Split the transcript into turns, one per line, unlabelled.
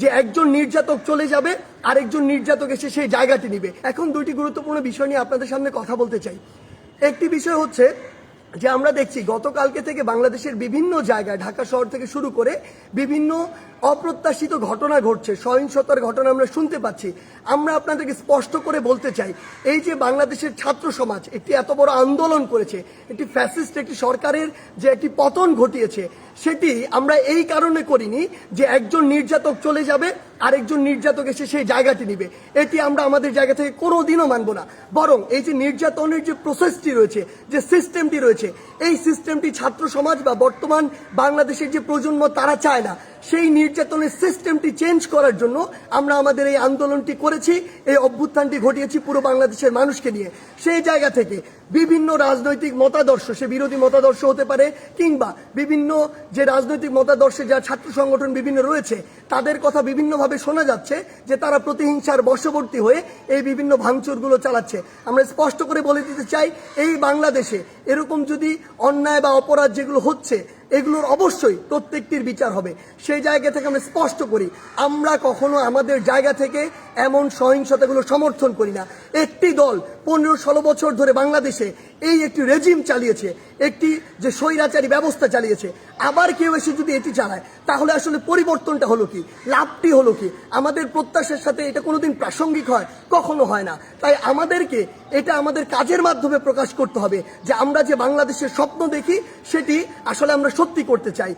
যে একজন নির্যাতক চলে যাবে আরেকজন নির্যাতক এসে সেই জায়গাটি নিবে। এখন দুইটি গুরুত্বপূর্ণ বিষয় নিয়ে আপনাদের সামনে কথা বলতে চাই। একটি বিষয় হচ্ছে যে আমরা দেখছি গতকালকে থেকে বাংলাদেশের বিভিন্ন জায়গায় ঢাকা শহর থেকে শুরু করে বিভিন্ন অপ্রত্যাশিত ঘটনা ঘটছে, সহিংসতার ঘটনা আমরা শুনতে পাচ্ছি। আমরা আপনাদেরকে স্পষ্ট করে বলতে চাই, এই যে বাংলাদেশের ছাত্র সমাজ একটি এত বড় আন্দোলন করেছে, একটি ফ্যাসিস্ট একটি সরকারের যে একটি পতন ঘটিয়েছে, সেটি আমরা এই কারণে করিনি যে একজন নির্যাতক চলে যাবে আরেকজন নির্যাতক এসে সেই জায়গাটি নিবে। এটি আমরা আমাদের জায়গা থেকে কোনোদিনও মানব না। বরং এই যে নির্যাতনের যে প্রসেসটি রয়েছে, যে সিস্টেমটি রয়েছে, এই সিস্টেমটি ছাত্র সমাজ বা বর্তমান বাংলাদেশের যে প্রজন্ম তারা চায় না। সেই নির্যাতনের সিস্টেমটি চেঞ্জ করার জন্য আমরা আমাদের এই আন্দোলনটি করেছি, এই অভ্যুত্থানটি ঘটিয়েছি পুরো বাংলাদেশের মানুষকে নিয়ে। সেই জায়গা থেকে বিভিন্ন রাজনৈতিক মতাদর্শ, সে বিরোধী মতাদর্শ হতে পারে কিংবা বিভিন্ন যে রাজনৈতিক মতাদর্শে যা ছাত্র সংগঠন বিভিন্ন রয়েছে, তাদের কথা বিভিন্নভাবে শোনা যাচ্ছে যে তারা প্রতিহিংসার বশবর্তী হয়ে এই বিভিন্ন ভাঙচুরগুলো চালাচ্ছে। আমরা স্পষ্ট করে বলে দিতে চাই, এই বাংলাদেশে এরকম যদি অন্যায় বা অপরাধ যেগুলো হচ্ছে এগুলোর অবশ্যই প্রত্যেকটির বিচার হবে। সেই জায়গা থেকে আমরা স্পষ্ট করি, আমরা কখনো আমাদের জায়গা থেকে এমন সহিংসতাগুলো সমর্থন করি না। একটি দল 15-16 বছর ধরে বাংলাদেশে এই একটি রেজিম চালিয়েছে, একটি যে স্বৈরাচারী ব্যবস্থা চালিয়েছে, আবার কেউ এসে যদি এটি চালায় তাহলে আসলে পরিবর্তনটা হলো কি, লাভটি হলো কি? আমাদের প্রত্যাশার সাথে এটা কোনোদিন প্রাসঙ্গিক হয়? কখনো হয় না। তাই আমাদেরকে এটা আমাদের কাজের মাধ্যমে প্রকাশ করতে হবে যে আমরা যে বাংলাদেশের স্বপ্ন দেখি সেটি আসলে আমরা সত্যি করতে চাই।